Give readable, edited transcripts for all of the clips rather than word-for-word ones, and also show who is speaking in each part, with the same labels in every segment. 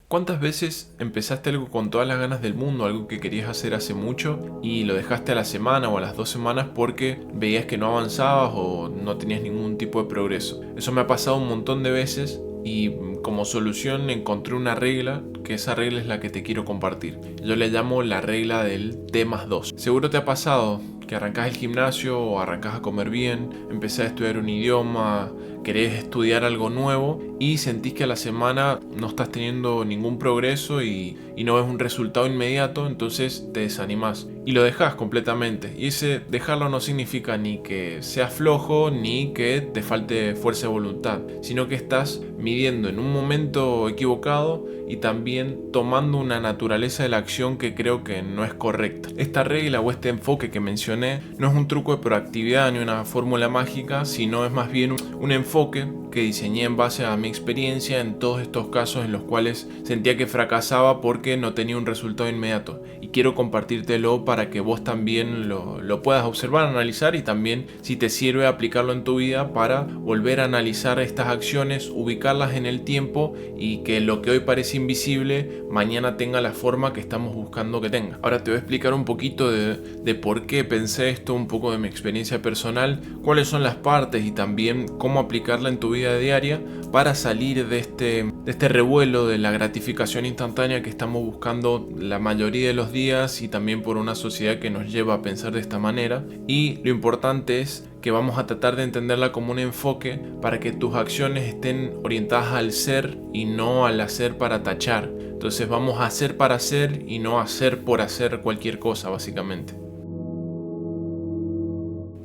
Speaker 1: ¿Cuántas veces empezaste algo con todas las ganas del mundo, algo que querías hacer hace mucho y lo dejaste a la semana o a las 2 semanas porque veías que no avanzabas o no tenías ningún tipo de progreso? Eso me ha pasado un montón de veces y como solución encontré una regla, que esa regla es la que te quiero compartir. Yo le llamo la regla del T+2. Seguro te ha pasado que arrancas el gimnasio o arrancas a comer bien, empezás a estudiar un idioma, querés estudiar algo nuevo y sentís que a la semana no estás teniendo ningún progreso y no ves un resultado inmediato, entonces te desanimás y lo dejas completamente. Y ese dejarlo no significa ni que seas flojo ni que te falte fuerza de voluntad, sino que estás midiendo en un momento equivocado y también tomando una naturaleza de la acción que creo que no es correcta. Esta regla o este enfoque que mencioné no es un truco de proactividad ni una fórmula mágica, sino es más bien un enfoque que diseñé en base a mi experiencia en todos estos casos en los cuales sentía que fracasaba porque no tenía un resultado inmediato. Y quiero compartírtelo para que vos también lo puedas observar, analizar y también si te sirve aplicarlo en tu vida para volver a analizar estas acciones, ubicarlas en el tiempo y que lo que hoy parece invisible mañana tenga la forma que estamos buscando que tenga. Ahora te voy a explicar un poquito de por qué pensé esto, un poco de mi experiencia personal, cuáles son las partes y también cómo aplicarla en tu vida diaria para salir de este revuelo de la gratificación instantánea que estamos buscando la mayoría de los días y también por una sociedad que nos lleva a pensar de esta manera. Y lo importante es que vamos a tratar de entenderla como un enfoque para que tus acciones estén orientadas al ser y no al hacer para tachar. Entonces vamos a hacer para hacer y no hacer por hacer cualquier cosa, básicamente.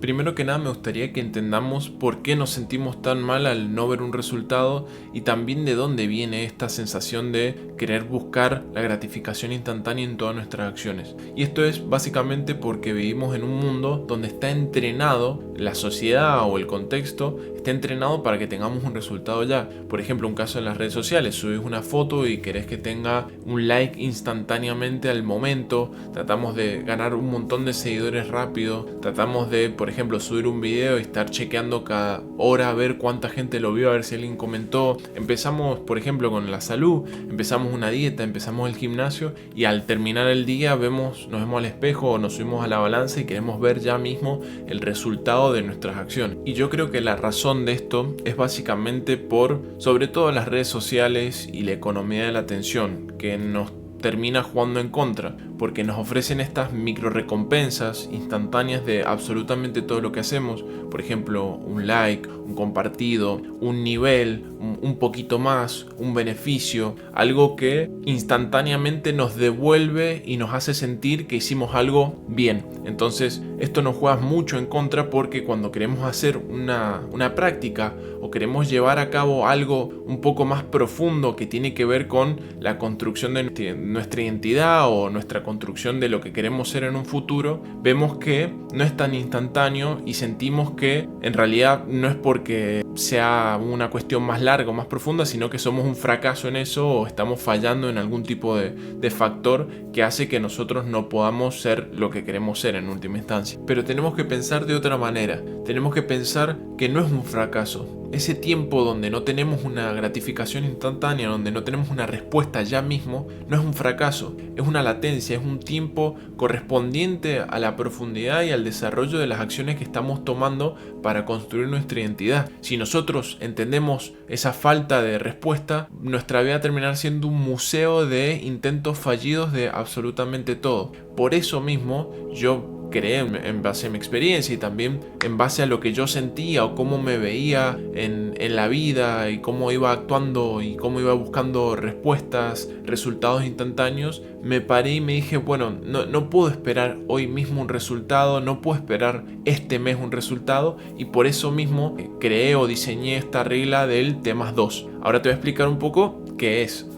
Speaker 1: Primero que nada me gustaría que entendamos por qué nos sentimos tan mal al no ver un resultado y también de dónde viene esta sensación de querer buscar la gratificación instantánea en todas nuestras acciones. Y esto es básicamente porque vivimos en un mundo donde está entrenado, la sociedad o el contexto está entrenado para que tengamos un resultado ya. Por ejemplo, un caso en las redes sociales, subes una foto y querés que tenga un like instantáneamente al momento, tratamos de ganar un montón de seguidores rápido, tratamos de, por ejemplo, subir un video y estar chequeando cada hora a ver cuánta gente lo vio, a ver si alguien comentó. Empezamos, por ejemplo, con la salud, empezamos una dieta, empezamos el gimnasio y al terminar el día nos vemos al espejo o nos subimos a la balanza y queremos ver ya mismo el resultado de nuestras acciones. Y yo creo que la razón de esto es básicamente por, sobre todo, las redes sociales y la economía de la atención, que nos termina jugando en contra, porque nos ofrecen estas micro recompensas instantáneas de absolutamente todo lo que hacemos. Por ejemplo, un like, un compartido, un nivel, un poquito más, un beneficio, algo que instantáneamente nos devuelve y nos hace sentir que hicimos algo bien. Entonces esto nos juega mucho en contra, porque cuando queremos hacer una práctica o queremos llevar a cabo algo un poco más profundo que tiene que ver con la construcción de nuestra identidad o nuestra construcción de lo que queremos ser en un futuro, vemos que no es tan instantáneo y sentimos que en realidad no es porque sea una cuestión más larga o más profunda, sino que somos un fracaso en eso o estamos fallando en algún tipo de factor que hace que nosotros no podamos ser lo que queremos ser en última instancia. Pero tenemos que pensar de otra manera, tenemos que pensar que no es un fracaso. Ese tiempo donde no tenemos una gratificación instantánea, donde no tenemos una respuesta ya mismo, no es un fracaso, es una latencia, es un tiempo correspondiente a la profundidad y al desarrollo de las acciones que estamos tomando para construir nuestra identidad. Si nosotros entendemos esa falta de respuesta, nuestra vida va a terminar siendo un museo de intentos fallidos de absolutamente todo. Por eso mismo yo creé, en base a mi experiencia y también en base a lo que yo sentía o cómo me veía en la vida y cómo iba actuando y cómo iba buscando respuestas, resultados instantáneos, me paré y me dije, bueno, no puedo esperar hoy mismo un resultado, no puedo esperar este mes un resultado, y por eso mismo creé o diseñé esta regla del T+2. Ahora te voy a explicar un poco qué es.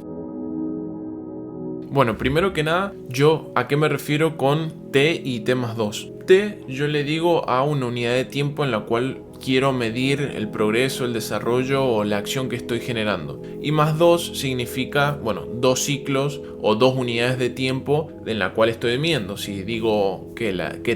Speaker 1: Bueno, primero que nada, yo a qué me refiero con T y T+2. T yo le digo a una unidad de tiempo en la cual quiero medir el progreso, el desarrollo o la acción que estoy generando. Y +2 significa, 2 ciclos o 2 unidades de tiempo en la cual estoy midiendo. Si digo que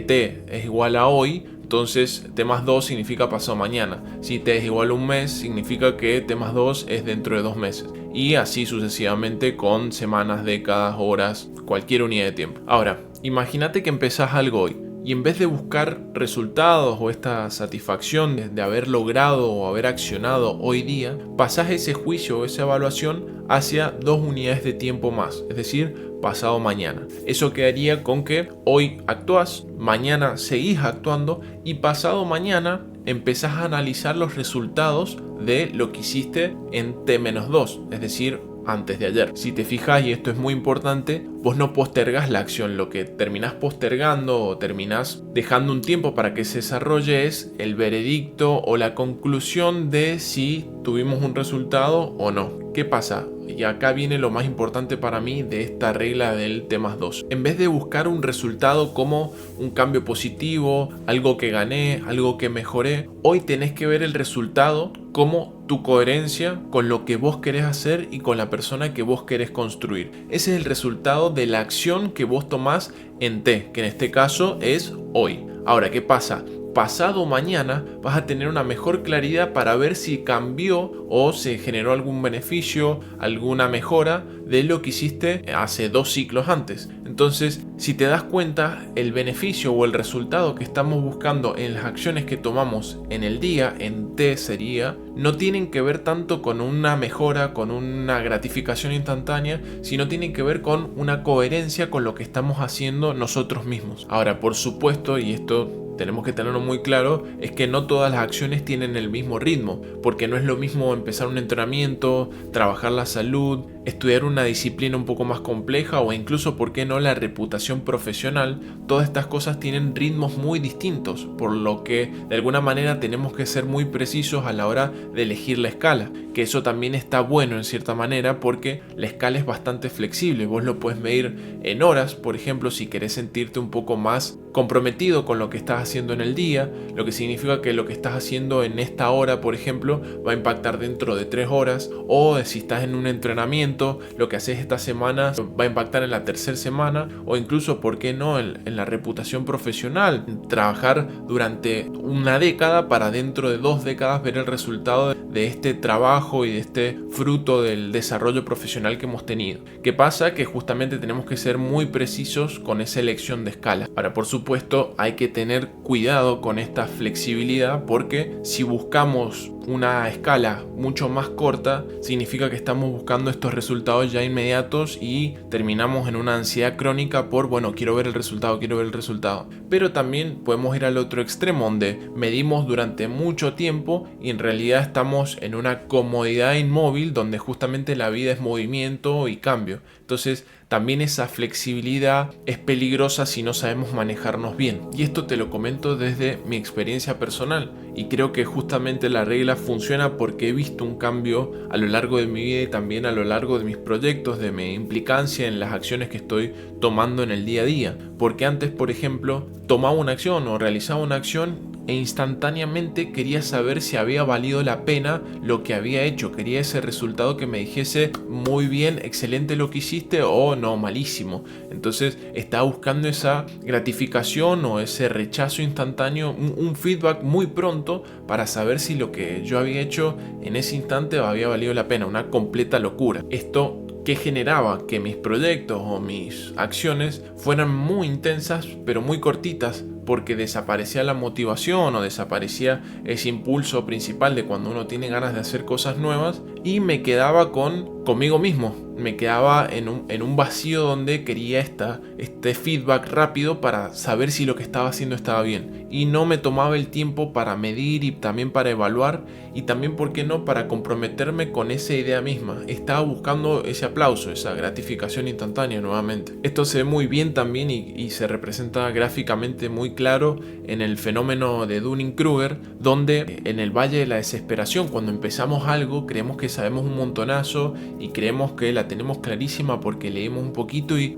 Speaker 1: T es igual a hoy, entonces T+2 significa pasado mañana. Si T es igual a un mes, significa que T+2 es dentro de 2 meses. y así sucesivamente con semanas, décadas, horas, cualquier unidad de tiempo. Ahora, imagínate que empezás algo hoy y en vez de buscar resultados o esta satisfacción de haber logrado o haber accionado hoy día, pasás ese juicio o esa evaluación hacia 2 unidades de tiempo más, es decir, pasado mañana. Eso quedaría con que hoy actúas, mañana seguís actuando y pasado mañana empezás a analizar los resultados de lo que hiciste en T-2, es decir, antes de ayer. Si te fijas, y esto es muy importante, vos no postergas la acción. Lo que terminás postergando o terminás dejando un tiempo para que se desarrolle es el veredicto o la conclusión de si tuvimos un resultado o no. ¿Qué pasa? Y acá viene lo más importante para mí de esta regla del T+2. En vez de buscar un resultado como un cambio positivo, algo que gané, algo que mejoré, hoy tenés que ver el resultado como tu coherencia con lo que vos querés hacer y con la persona que vos querés construir. Ese es el resultado de la acción que vos tomás en T, que en este caso es hoy. Ahora, ¿qué pasa? Pasado mañana vas a tener una mejor claridad para ver si cambió o se generó algún beneficio, alguna mejora de lo que hiciste hace 2 ciclos antes. Entonces, si te das cuenta, el beneficio o el resultado que estamos buscando en las acciones que tomamos en el día, en T sería, no tienen que ver tanto con una mejora, con una gratificación instantánea, sino tienen que ver con una coherencia con lo que estamos haciendo nosotros mismos. Ahora, por supuesto, y esto tenemos que tenerlo muy claro, es que no todas las acciones tienen el mismo ritmo, porque no es lo mismo empezar un entrenamiento, trabajar la salud, estudiar una disciplina un poco más compleja o incluso, ¿por qué no?, la reputación profesional. Todas estas cosas tienen ritmos muy distintos, por lo que de alguna manera tenemos que ser muy precisos a la hora de elegir la escala, que eso también está bueno en cierta manera porque la escala es bastante flexible. Vos lo puedes medir en horas, por ejemplo, si querés sentirte un poco más comprometido con lo que estás haciendo en el día, lo que significa que lo que estás haciendo en esta hora, por ejemplo, va a impactar dentro de 3 horas, o si estás en un entrenamiento, lo que haces esta semana va a impactar en la tercera semana, o incluso, ¿por qué no?, en la reputación profesional, trabajar durante una década para dentro de 2 décadas ver el resultado de este trabajo y de este fruto del desarrollo profesional que hemos tenido. ¿Qué pasa? Que justamente tenemos que ser muy precisos con esa elección de escala. Ahora, por supuesto, hay que tener cuidado con esta flexibilidad, porque si buscamos una escala mucho más corta, significa que estamos buscando estos resultados ya inmediatos y terminamos en una ansiedad crónica por, bueno, quiero ver el resultado, quiero ver el resultado. Pero también podemos ir al otro extremo, donde medimos durante mucho tiempo y en realidad estamos en una comodidad inmóvil donde justamente la vida es movimiento y cambio. Entonces, también esa flexibilidad es peligrosa si no sabemos manejarnos bien. Y esto te lo comento desde mi experiencia personal. Y creo que justamente la regla funciona porque he visto un cambio a lo largo de mi vida y también a lo largo de mis proyectos, de mi implicancia en las acciones que estoy tomando en el día a día. Porque antes, por ejemplo, tomaba una acción o realizaba una acción e instantáneamente quería saber si había valido la pena lo que había hecho. Quería ese resultado que me dijese muy bien, excelente lo que hiciste, o no, malísimo. Entonces estaba buscando esa gratificación o ese rechazo instantáneo, un feedback muy pronto para saber si lo que yo había hecho en ese instante había valido la pena. Una completa locura. Esto que generaba que mis proyectos o mis acciones fueran muy intensas pero muy cortitas, porque desaparecía la motivación o desaparecía ese impulso principal de cuando uno tiene ganas de hacer cosas nuevas, y me quedaba conmigo mismo. Me quedaba en un vacío donde quería este feedback rápido para saber si lo que estaba haciendo estaba bien, y no me tomaba el tiempo para medir y también para evaluar, y también, ¿por qué no?, para comprometerme con esa idea misma. Estaba buscando ese aplauso, esa gratificación instantánea nuevamente. Esto se ve muy bien también y se representa gráficamente muy claro en el fenómeno de Dunning-Kruger, donde en el valle de la desesperación, cuando empezamos algo, creemos que sabemos un montonazo y creemos que la tenemos clarísima porque leímos un poquito y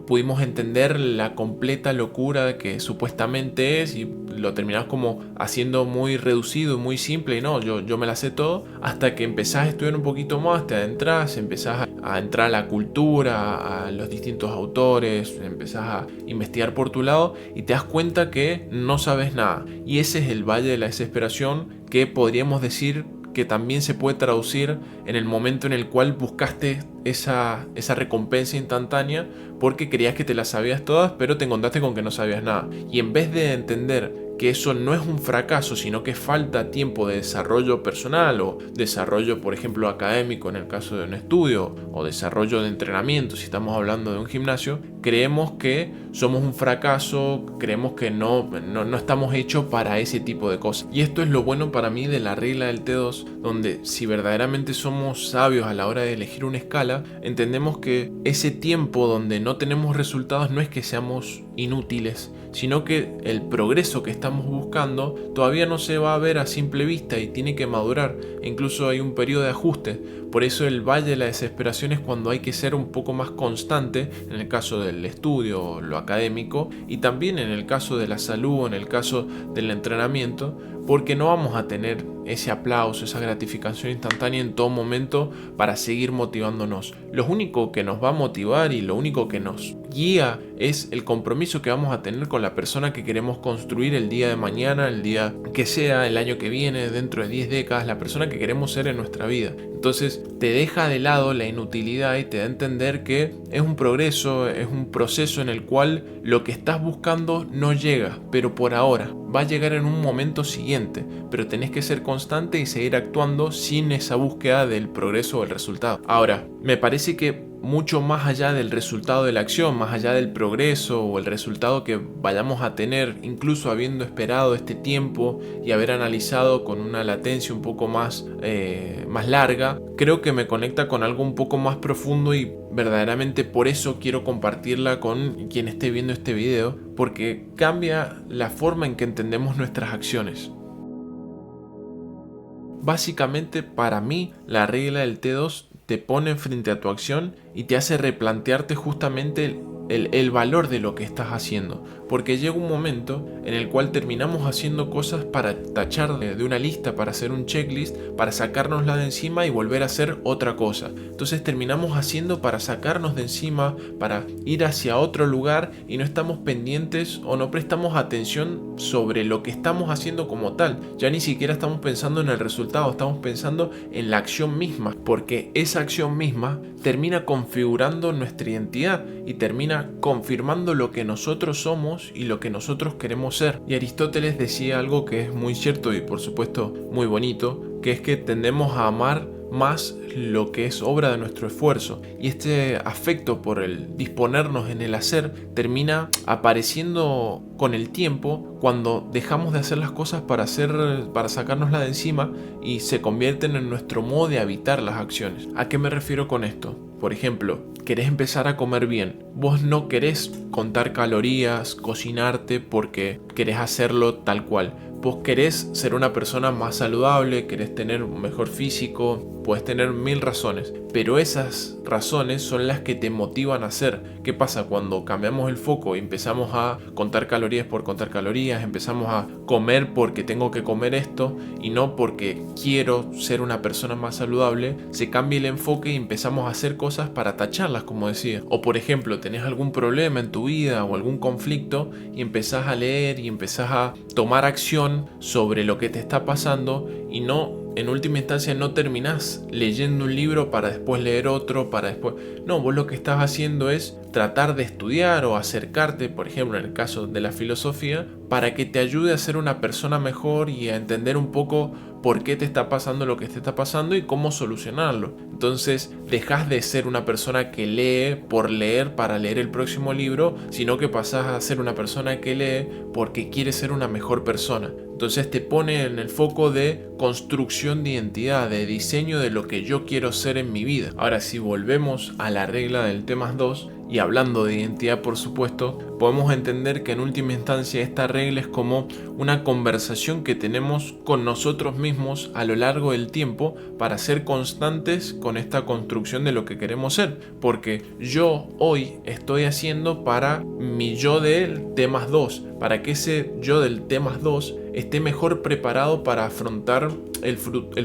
Speaker 1: pudimos entender la completa locura que supuestamente es, y lo terminamos como haciendo muy reducido y muy simple, y no, yo me la sé todo, hasta que empezás a estudiar un poquito más, te adentras, empezás a entrar a la cultura, a los distintos autores, empezás a investigar por tu lado y te das cuenta que no sabes nada. Y ese es el valle de la desesperación, que podríamos decir que también se puede traducir en el momento en el cual buscaste esa recompensa instantánea porque creías que te las sabías todas, pero te encontraste con que no sabías nada. Y en vez de entender que eso no es un fracaso, sino que falta tiempo de desarrollo personal o desarrollo, por ejemplo, académico en el caso de un estudio, o desarrollo de entrenamiento si estamos hablando de un gimnasio, creemos que somos un fracaso, creemos que no estamos hechos para ese tipo de cosas. Y esto es lo bueno para mí de la regla del T2, donde si verdaderamente somos sabios a la hora de elegir una escala, entendemos que ese tiempo donde no tenemos resultados no es que seamos inútiles, sino que el progreso que estamos buscando todavía no se va a ver a simple vista y tiene que madurar, e incluso hay un periodo de ajuste. Por eso el valle de la desesperación es cuando hay que ser un poco más constante en el caso del estudio o lo académico, y también en el caso de la salud o en el caso del entrenamiento, porque no vamos a tener ese aplauso, esa gratificación instantánea en todo momento para seguir motivándonos. Lo único que nos va a motivar y lo único que nos guía es el compromiso que vamos a tener con la persona que queremos construir el día de mañana, el día que sea, el año que viene, dentro de 10 décadas, la persona que queremos ser en nuestra vida. Entonces te deja de lado la inutilidad y te da a entender que es un progreso, es un proceso en el cual lo que estás buscando no llega, pero por ahora va a llegar en un momento siguiente, pero tenés que ser constante y seguir actuando sin esa búsqueda del progreso o el resultado. Ahora, me parece que mucho más allá del resultado de la acción, más allá del progreso o el resultado que vayamos a tener, incluso habiendo esperado este tiempo y haber analizado con una latencia un poco más larga, creo que me conecta con algo un poco más profundo y verdaderamente por eso quiero compartirla con quien esté viendo este video, porque cambia la forma en que entendemos nuestras acciones. Básicamente, para mí, la regla del T2 te pone frente a tu acción y te hace replantearte justamente el valor de lo que estás haciendo, porque llega un momento en el cual terminamos haciendo cosas para tachar de una lista, para hacer un checklist, para sacárnosla de encima y volver a hacer otra cosa. Entonces terminamos haciendo para sacarnos de encima, para ir hacia otro lugar, y no estamos pendientes o no prestamos atención sobre lo que estamos haciendo como tal. Ya ni siquiera estamos pensando en el resultado, estamos pensando en la acción misma, porque esa acción misma termina configurando nuestra identidad y termina confirmando lo que nosotros somos y lo que nosotros queremos ser. Y Aristóteles decía algo que es muy cierto y por supuesto muy bonito, que es que tendemos a amar más lo que es obra de nuestro esfuerzo, y este afecto por el disponernos en el hacer termina apareciendo con el tiempo cuando dejamos de hacer las cosas para sacárnosla de encima y se convierten en nuestro modo de habitar las acciones. ¿A qué me refiero con esto? Por ejemplo, querés empezar a comer bien. Vos no querés contar calorías, cocinarte porque querés hacerlo tal cual. Vos querés ser una persona más saludable, querés tener un mejor físico, puedes tener 1000 razones, pero esas razones son las que te motivan a hacer. ¿Qué pasa cuando cambiamos el foco y empezamos a contar calorías por contar calorías, empezamos a comer porque tengo que comer esto y no porque quiero ser una persona más saludable? Se cambia el enfoque y empezamos a hacer cosas para tacharlas, como decía. O por ejemplo, tenés algún problema en tu vida o algún conflicto y empezás a leer y empezás a tomar acción sobre lo que te está pasando, y en última instancia no terminás leyendo un libro para después leer otro, no, vos lo que estás haciendo es tratar de estudiar o acercarte, por ejemplo en el caso de la filosofía, para que te ayude a ser una persona mejor y a entender un poco por qué te está pasando lo que te está pasando y cómo solucionarlo. Entonces dejas de ser una persona que lee por leer para leer el próximo libro, sino que pasás a ser una persona que lee porque quiere ser una mejor persona. Entonces te pone en el foco de construcción de identidad, de diseño de lo que yo quiero ser en mi vida. Ahora, si volvemos a la regla del T+2, y hablando de identidad por supuesto, podemos entender que en última instancia esta regla es como una conversación que tenemos con nosotros mismos a lo largo del tiempo para ser constantes con esta construcción de lo que queremos ser, porque yo hoy estoy haciendo para mi yo del T+2, para que ese yo del T+2 esté mejor preparado para afrontar el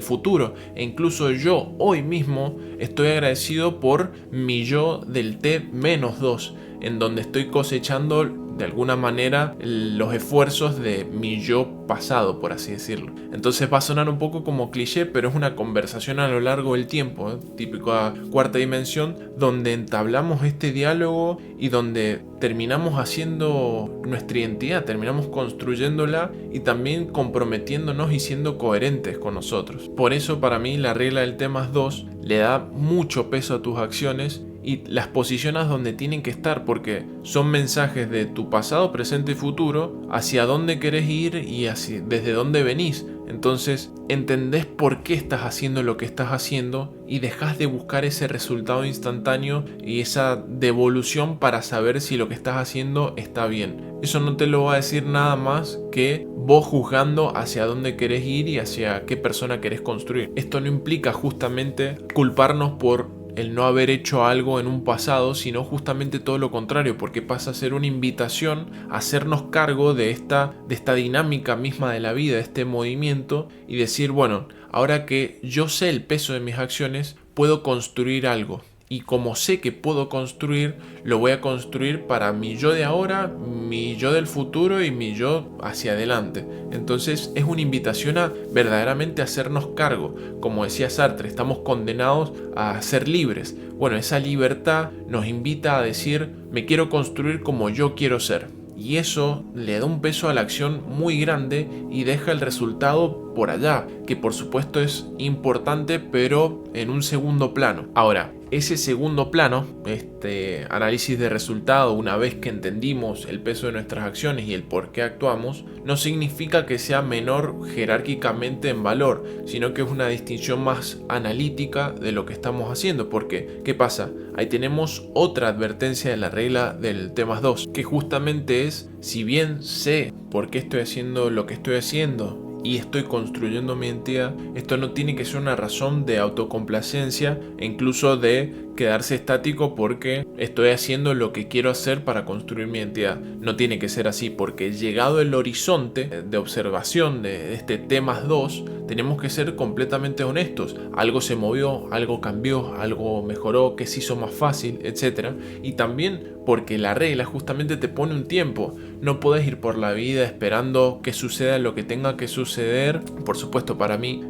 Speaker 1: futuro. E incluso yo hoy mismo estoy agradecido por mi yo del T-2, en donde estoy cosechando de alguna manera los esfuerzos de mi yo pasado, por así decirlo. Entonces va a sonar un poco como cliché, pero es una conversación a lo largo del tiempo, típica cuarta dimensión, donde entablamos este diálogo y donde terminamos haciendo nuestra identidad, terminamos construyéndola y también comprometiéndonos y siendo coherentes con nosotros. Por eso para mí la regla del T+2 le da mucho peso a tus acciones y las posicionas donde tienen que estar, porque son mensajes de tu pasado, presente y futuro, hacia dónde querés ir y desde dónde venís. Entonces entendés por qué estás haciendo lo que estás haciendo y dejás de buscar ese resultado instantáneo y esa devolución para saber si lo que estás haciendo está bien. Eso no te lo va a decir nada más que vos juzgando hacia dónde querés ir y hacia qué persona querés construir. Esto no implica justamente culparnos por el no haber hecho algo en un pasado, sino justamente todo lo contrario, porque pasa a ser una invitación a hacernos cargo de esta dinámica misma de la vida, de este movimiento, y decir, bueno, ahora que yo sé el peso de mis acciones, puedo construir algo. Y como sé que puedo construir, lo voy a construir para mi yo de ahora, mi yo del futuro y mi yo hacia adelante. Entonces es una invitación a verdaderamente hacernos cargo. Como decía Sartre, estamos condenados a ser libres. Bueno, esa libertad nos invita a decir, me quiero construir como yo quiero ser. Y eso le da un peso a la acción muy grande y deja el resultado por allá, que por supuesto es importante, pero en un segundo plano. Ahora, ese segundo plano, este análisis de resultado, una vez que entendimos el peso de nuestras acciones y el por qué actuamos, no significa que sea menor jerárquicamente en valor, sino que es una distinción más analítica de lo que estamos haciendo. Porque, ¿qué pasa? Ahí tenemos otra advertencia de la regla del T+2, que justamente es, si bien sé por qué estoy haciendo lo que estoy haciendo y estoy construyendo mi identidad, esto no tiene que ser una razón de autocomplacencia e incluso de quedarse estático porque estoy haciendo lo que quiero hacer para construir mi identidad. No tiene que ser así, porque llegado el horizonte de observación de este T+2, tenemos que ser completamente honestos. Algo se movió, algo cambió, algo mejoró, que se hizo más fácil, etc. Y también porque la regla justamente te pone un tiempo. No puedes ir por la vida esperando que suceda lo que tenga que suceder, por supuesto para mí,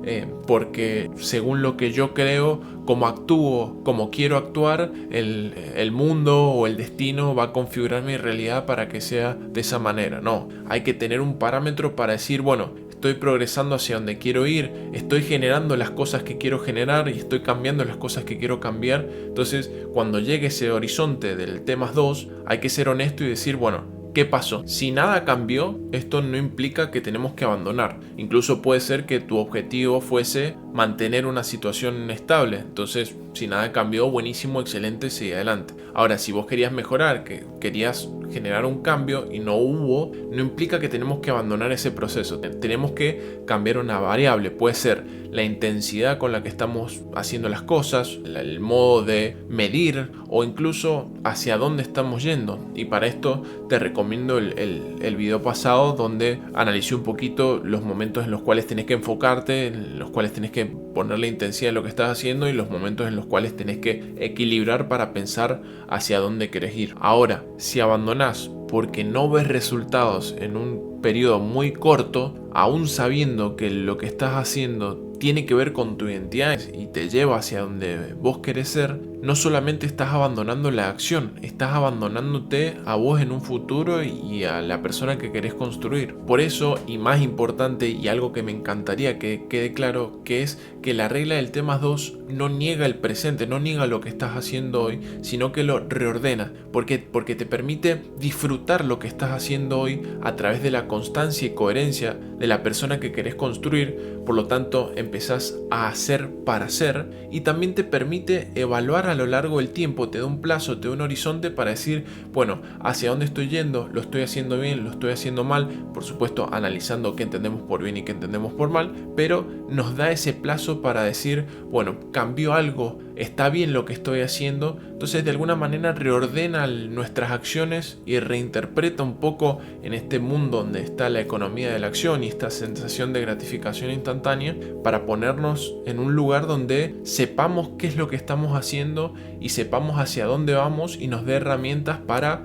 Speaker 1: porque según lo que yo creo, como actúo, como quiero actuar, el mundo o el destino va a configurar mi realidad para que sea de esa manera. No, hay que tener un parámetro para decir, bueno, estoy progresando hacia donde quiero ir, estoy generando las cosas que quiero generar y estoy cambiando las cosas que quiero cambiar. Entonces, cuando llegue ese horizonte del T+2, hay que ser honesto y decir, bueno, ¿qué pasó? Si nada cambió, esto no implica que tenemos que abandonar. Incluso puede ser que tu objetivo fuese mantener una situación estable. Entonces, si nada cambió, buenísimo, excelente, sigue adelante. Ahora, si vos querías mejorar, que querías generar un cambio y no hubo, no implica que tenemos que abandonar ese proceso. Tenemos que cambiar una variable. Puede ser la intensidad con la que estamos haciendo las cosas, el modo de medir o incluso hacia dónde estamos yendo. Y para esto te recomiendo el video pasado donde analicé un poquito los momentos en los cuales tenés que enfocarte, en los cuales tenés que poner la intensidad en lo que estás haciendo y los momentos en los cuales tenés que equilibrar para pensar hacia dónde querés ir. Ahora, si abandonás porque no ves resultados en un periodo muy corto, aún sabiendo que lo que estás haciendo tiene que ver con tu identidad y te lleva hacia donde vos querés ser, no solamente estás abandonando la acción, estás abandonándote a vos en un futuro y a la persona que querés construir. Por eso, y más importante, y algo que me encantaría que quede claro, que es que la regla del T+2 no niega el presente, no niega lo que estás haciendo hoy, sino que lo reordena. Porque te permite disfrutar lo que estás haciendo hoy a través de la constancia y coherencia de la persona que querés construir. Por lo tanto, empezás a hacer para ser y también te permite evaluar a lo largo del tiempo, te da un plazo, te da un horizonte para decir, bueno, hacia dónde estoy yendo, lo estoy haciendo bien, lo estoy haciendo mal, por supuesto analizando qué entendemos por bien y qué entendemos por mal, pero nos da ese plazo para decir, bueno, cambió algo está bien lo que estoy haciendo. Entonces de alguna manera reordena nuestras acciones y reinterpreta un poco en este mundo donde está la economía de la acción y esta sensación de gratificación instantánea, para ponernos en un lugar donde sepamos qué es lo que estamos haciendo y sepamos hacia dónde vamos y nos dé herramientas para,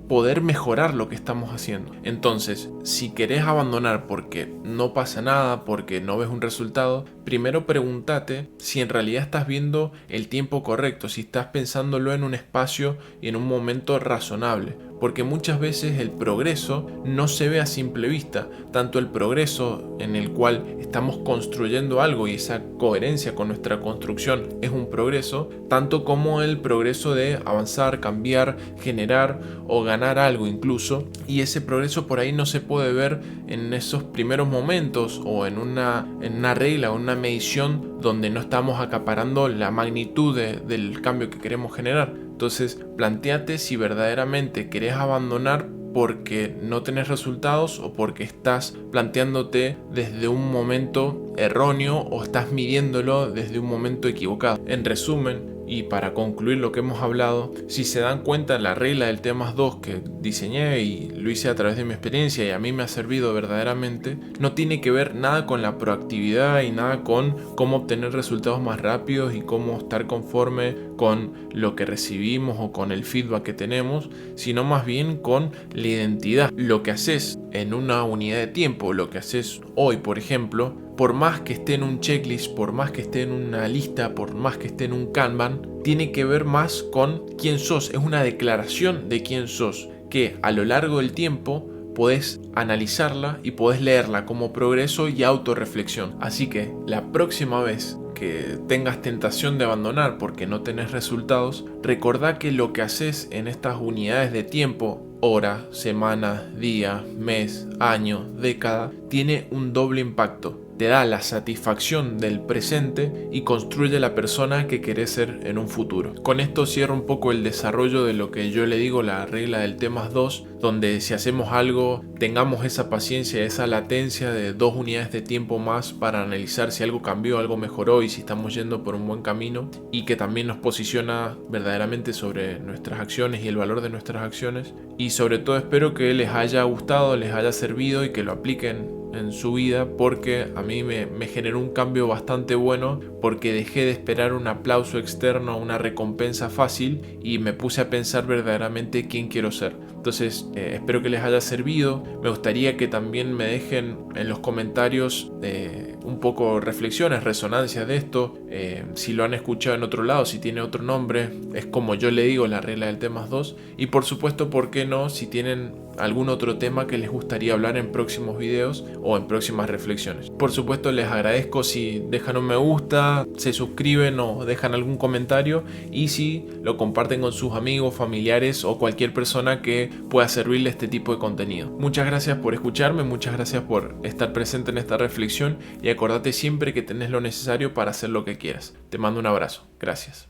Speaker 1: poder mejorar lo que estamos haciendo. Entonces, si querés abandonar porque no pasa nada, porque no ves un resultado, primero pregúntate si en realidad estás viendo el tiempo correcto, si estás pensándolo en un espacio y en un momento razonable. Porque muchas veces el progreso no se ve a simple vista, tanto el progreso en el cual estamos construyendo algo y esa coherencia con nuestra construcción es un progreso, tanto como el progreso de avanzar, cambiar, generar o ganar algo incluso, y ese progreso por ahí no se puede ver en esos primeros momentos o en una regla o una medición donde no estamos acaparando la magnitud del cambio que queremos generar. Entonces, plantéate si verdaderamente querés abandonar porque no tenés resultados o porque estás planteándote desde un momento erróneo o estás midiéndolo desde un momento equivocado. En resumen, y para concluir lo que hemos hablado, si se dan cuenta, la regla del T+2 que diseñé y lo hice a través de mi experiencia y a mí me ha servido verdaderamente, no tiene que ver nada con la proactividad y nada con cómo obtener resultados más rápidos y cómo estar conforme con lo que recibimos o con el feedback que tenemos, sino más bien con la identidad. Lo que haces en una unidad de tiempo, lo que haces hoy, por ejemplo, por más que esté en un checklist, por más que esté en una lista, por más que esté en un Kanban, tiene que ver más con quién sos. Es una declaración de quién sos, que a lo largo del tiempo podés analizarla y podés leerla como progreso y autorreflexión. Así que la próxima vez que tengas tentación de abandonar porque no tenés resultados, recordá que lo que haces en estas unidades de tiempo, hora, semana, día, mes, año, década, tiene un doble impacto. Te da la satisfacción del presente y construye la persona que querés ser en un futuro. Con esto cierro un poco el desarrollo de lo que yo le digo la regla del T+2, donde si hacemos algo, tengamos esa paciencia, esa latencia de 2 unidades de tiempo más para analizar si algo cambió, algo mejoró y si estamos yendo por un buen camino, y que también nos posiciona verdaderamente sobre nuestras acciones y el valor de nuestras acciones. Y sobre todo espero que les haya gustado, les haya servido y que lo apliquen en su vida, porque a mí me generó un cambio bastante bueno, porque dejé de esperar un aplauso externo, una recompensa fácil, y me puse a pensar verdaderamente quién quiero ser. Entonces espero que les haya servido. Me gustaría que también me dejen en los comentarios un poco reflexiones, resonancias de esto, si lo han escuchado en otro lado, si tiene otro nombre, es como yo le digo la regla del T+2, y por supuesto, ¿por qué no? Si tienen algún otro tema que les gustaría hablar en próximos videos o en próximas reflexiones. Por supuesto, les agradezco si dejan un me gusta, se suscriben o dejan algún comentario, y si lo comparten con sus amigos, familiares o cualquier persona que pueda servirle este tipo de contenido. Muchas gracias por escucharme, muchas gracias por estar presente en esta reflexión, y acordate siempre que tenés lo necesario para hacer lo que quieras. Te mando un abrazo. Gracias.